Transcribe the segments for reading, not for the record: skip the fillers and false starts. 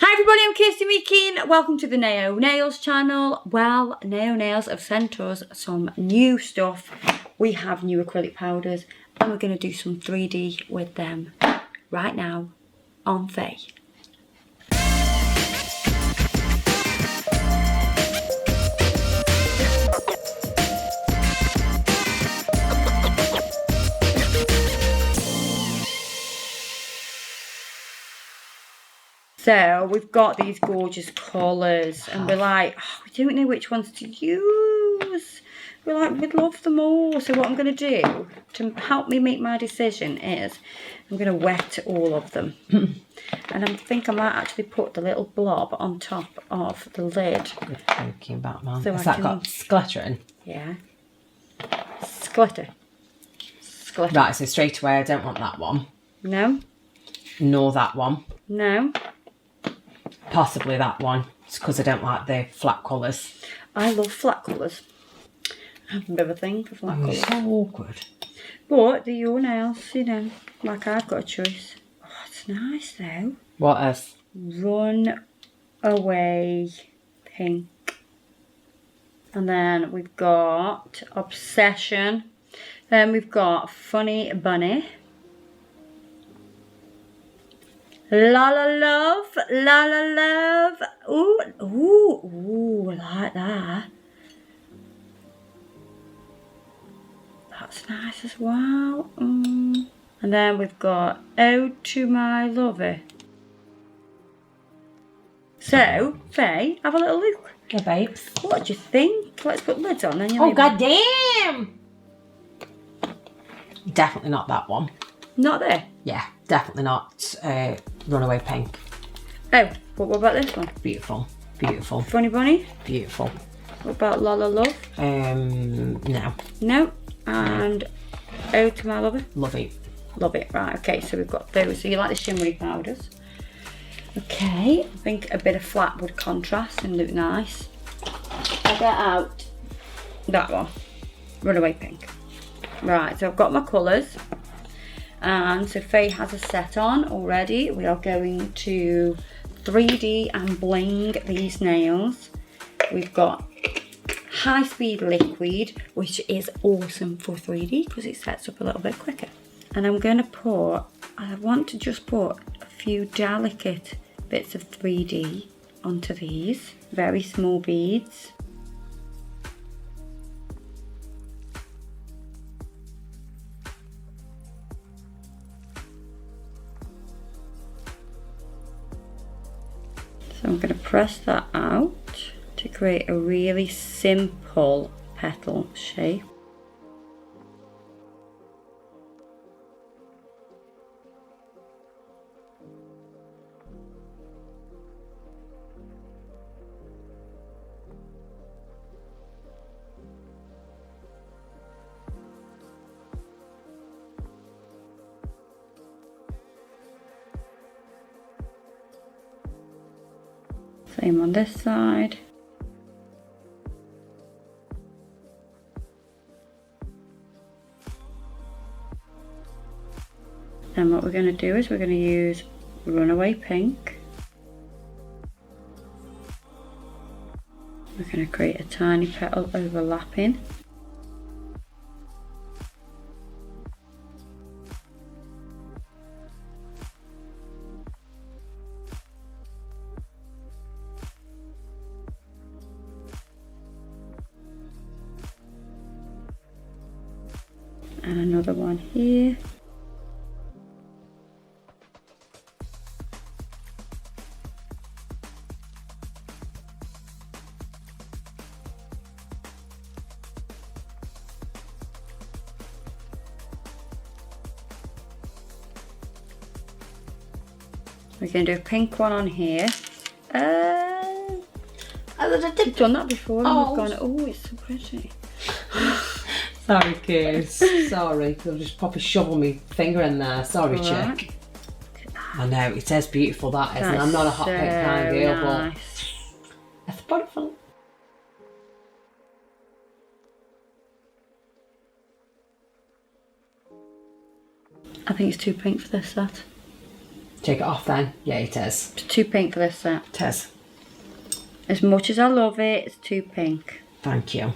Hi everybody, I'm Kirsty Meakin. Welcome to the Nao Nails channel. Well, Nao Nails have sent us some new stuff. We have new acrylic powders and we're going to do some 3D with them right now on Faye. So we've got these gorgeous colours and we're like, oh, we don't know which ones to use. We're like, we'd love them all. So what I'm going to do to help me make my decision is I'm going to wet all of them. And I think I might actually put the little blob on top of the lid. Good thinking, Batman. So Has that got splattering? Yeah. Splitter. Splitter. Right, so straight away I don't want that one. No. Nor that one. No. Possibly that one. It's because I don't like the flat colours. I love flat colours. I have a bit of a thing for flat colours. So awkward. But they're your nails, you know, like I've got a choice. Oh, it's nice though. What else? Runaway Pink. And then we've got Obsession. Then we've got Funny Bunny. La La Love, La La Love. Ooh, ooh, ooh, I like that. That's nice as well. And then we've got Ode to My Lover. So, Faye, have a little look. Yeah, babes. What do you think? Let's put lids on then. Oh, goddamn! Definitely not that one. Not there? Yeah, definitely not Runaway Pink. Oh, but what about this one? Beautiful. Beautiful. Funny Bunny? Beautiful. What about La La Love? No. No. And Ode to My Lover? Love it. Love it. Right, okay, so we've got those. So you like the shimmery powders? Okay, I think a bit of flat would contrast and look nice. I get out that one, Runaway Pink. Right, so I've got my colours. And so Faye has a set on already. We are going to 3D and bling these nails. We've got High Speed Liquid, which is awesome for 3D because it sets up a little bit quicker. And I'm going to put, I want to just put a few delicate bits of 3D onto these, very small beads. So I'm going to press that out to create a really simple petal shape. Same on this side. And what we're going to do is we're going to use Runaway Pink. We're going to create a tiny petal overlapping. And another one here. We're going to do a pink one on here. I've done that before and we've gone, oh, it's so pretty. Sorry, Kirs. Sorry, I'll just probably shovel my finger in there. Sorry, Right. chick. I know, it says beautiful, that is, and I'm not a hot pink kind of girl, but it's beautiful. I think it's too pink for this set. Take it off then. Yeah, it is. It's too pink for this set. It is. As much as I love it, it's too pink. Thank you.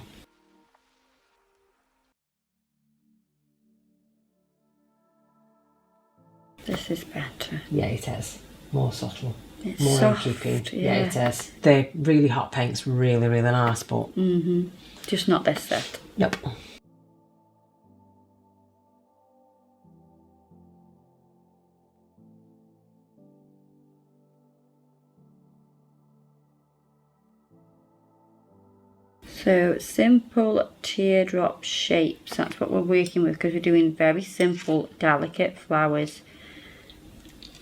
This is better. Yeah, it is. More subtle. It's more soft, in keeping. yeah. Yeah, it is. The really hot pink's really, really nice, but... Just not this set. Nope. So simple teardrop shapes, that's what we're working with, because we're doing very simple, delicate flowers.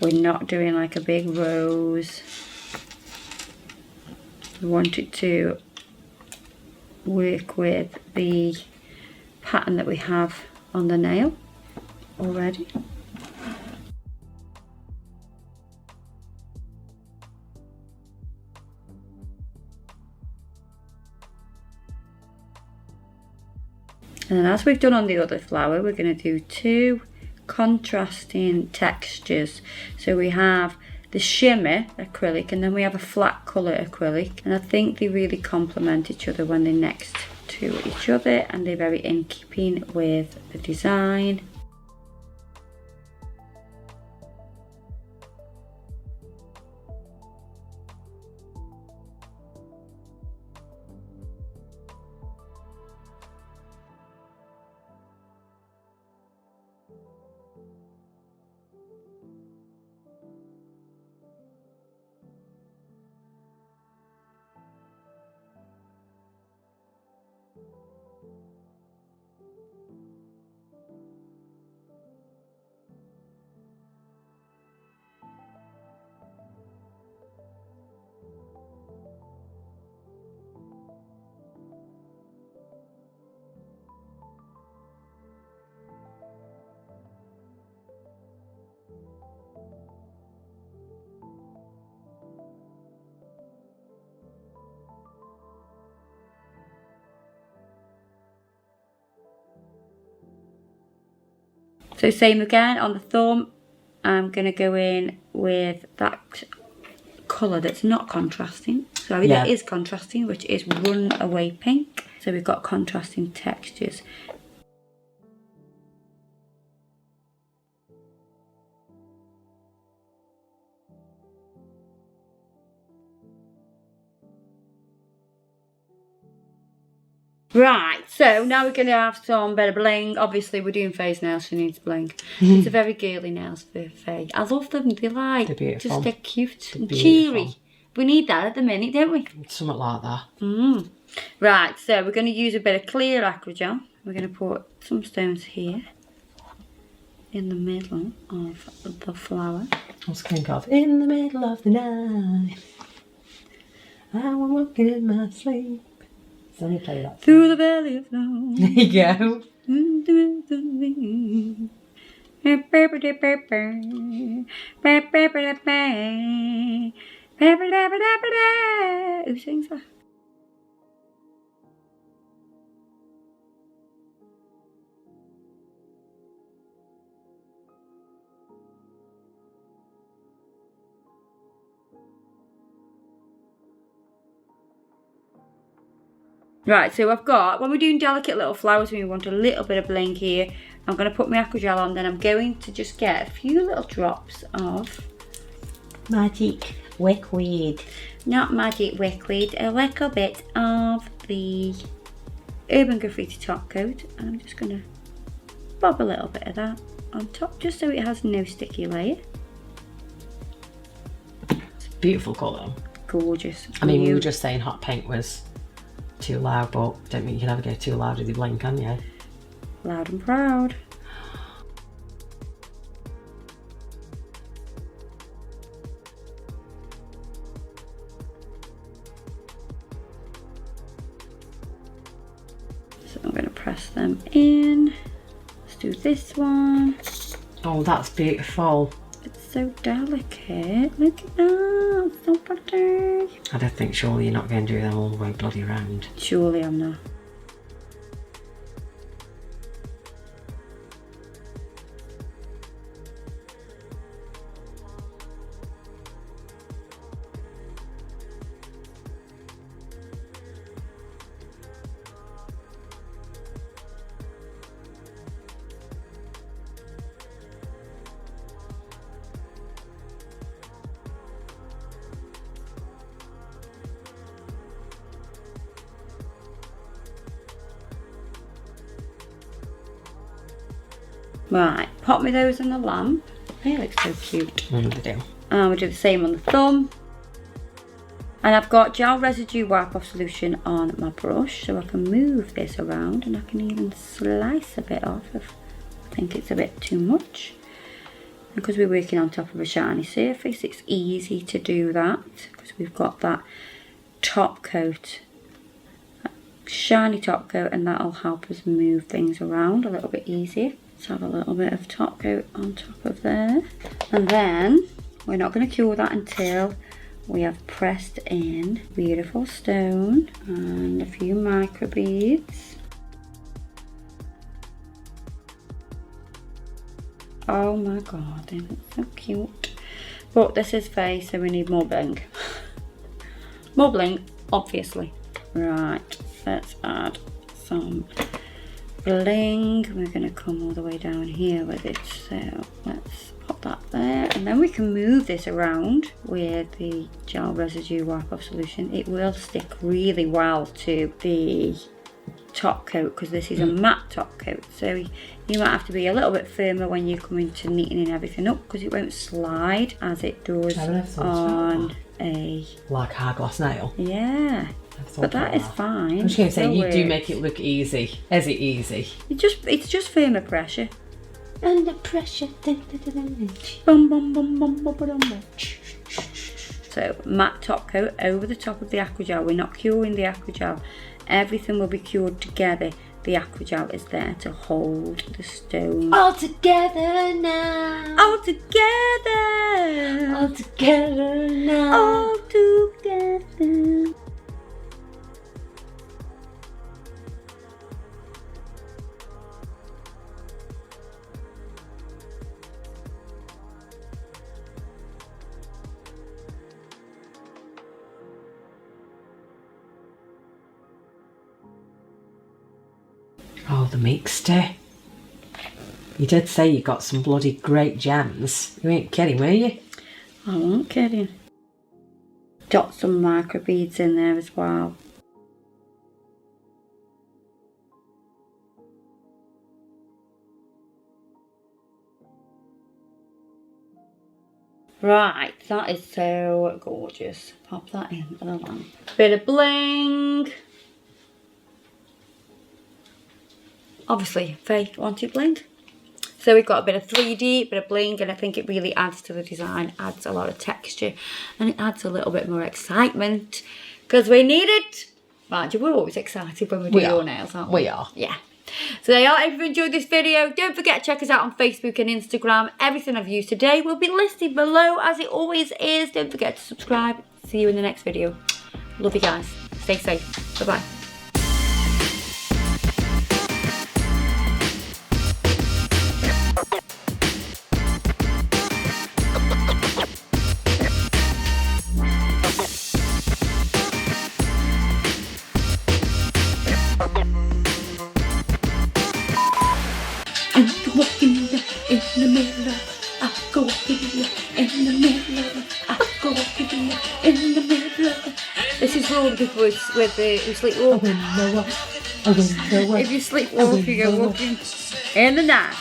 We're not doing like a big rose. We want it to work with the pattern that we have on the nail already. And then as we've done on the other flower, we're going to do 2 contrasting textures. So we have the shimmer acrylic and then we have a flat colour acrylic. And I think they really complement each other when they're next to each other and they're very in keeping with the design. So same again on the thumb, I'm going to go in with that colour that's not contrasting. Sorry, that is contrasting, which is Runaway Pink. So we've got contrasting textures. Right, so now we're going to have some better bling. Obviously, we're doing Faye's nails, she needs bling. It's a very girly nails for Faye. I love them, they're like, they're beautiful. Just they're cute and cheery. We need that at the minute, don't we? Something like that. Right, so we're going to use a bit of clear acrygel. We're going to put some stones here in the middle of the flower. I was thinking of in the middle of the night, I was walking in my sleep. So let me play that. Through the valley of night. There you go. Who sings that? Right, so I've got, when we're doing delicate little flowers, we want a little bit of bling here. I'm going to put my acrygel on, then I'm going to just get a few little drops of Magic Wickweed. Not Magic Wickweed, a little bit of the Urban Graffiti top coat. And I'm just going to bob a little bit of that on top, just so it has no sticky layer. It's a beautiful colour. Gorgeous. I mean, we were just saying hot pink was too loud, but don't mean you can never go too loud with your bling, can you? Loud and proud. So I'm going to press them in. Let's do this one. Oh, that's beautiful. It's so delicate. Look at that. It's so pretty. I don't think surely you're not going to do them all the way bloody round. Surely I'm not. Right, pop me those on the lamp. They look so cute. They do. And we'll do the same on the thumb. And I've got gel residue wipe off solution on my brush, so I can move this around and I can even slice a bit off if I think it's a bit too much. Because we're working on top of a shiny surface, it's easy to do that because we've got that top coat, that shiny top coat, and that'll help us move things around a little bit easier. Let's have a little bit of top coat on top of there. And then we're not going to cure that until we have pressed in beautiful stone and a few micro beads. Oh my god, they look so cute. But this is face, so we need more bling. More bling, obviously. Right, let's add some bling. We're going to come all the way down here with it, so let's pop that there. And then we can move this around with the gel residue wipe off solution. It will stick really well to the top coat because this is a matte top coat, so you might have to be a little bit firmer when you come into neatening everything up because it won't slide as it does on a like hard glass nail. Yeah, but that is fine. I'm just going to say you do make it look easy. Is it easy? It's just firmer pressure. Under pressure. Bum, bum, bum, bum, bum, bum, bum. So matte top coat over the top of the aqua gel. We're not curing the aqua gel. Everything will be cured together. The aqua gel is there to hold the stone. All together now. All together. All together now. All together. Oh, the mixture. You did say you got some bloody great gems. You ain't kidding, were you? I wasn't kidding. Dot some micro beads in there as well. Right, that is so gorgeous. Pop that in for the lamp. Bit of bling. Obviously, Faith wanted bling. So we've got a bit of 3D, bit of bling, and I think it really adds to the design, adds a lot of texture, and it adds a little bit more excitement, because we need it. Mind you, we're always excited when we do your nails, aren't we? We are. Yeah. So there you are. If you enjoyed this video, don't forget to check us out on Facebook and Instagram. Everything I've used today will be listed below, as it always is. Don't forget to subscribe. See you in the next video. Love you guys. Stay safe. Bye-bye. Walking in the middle, I go walking in the middle, I go walking in the middle. This is really good with the sleepwalk. If you sleepwalk, you go walking in the night.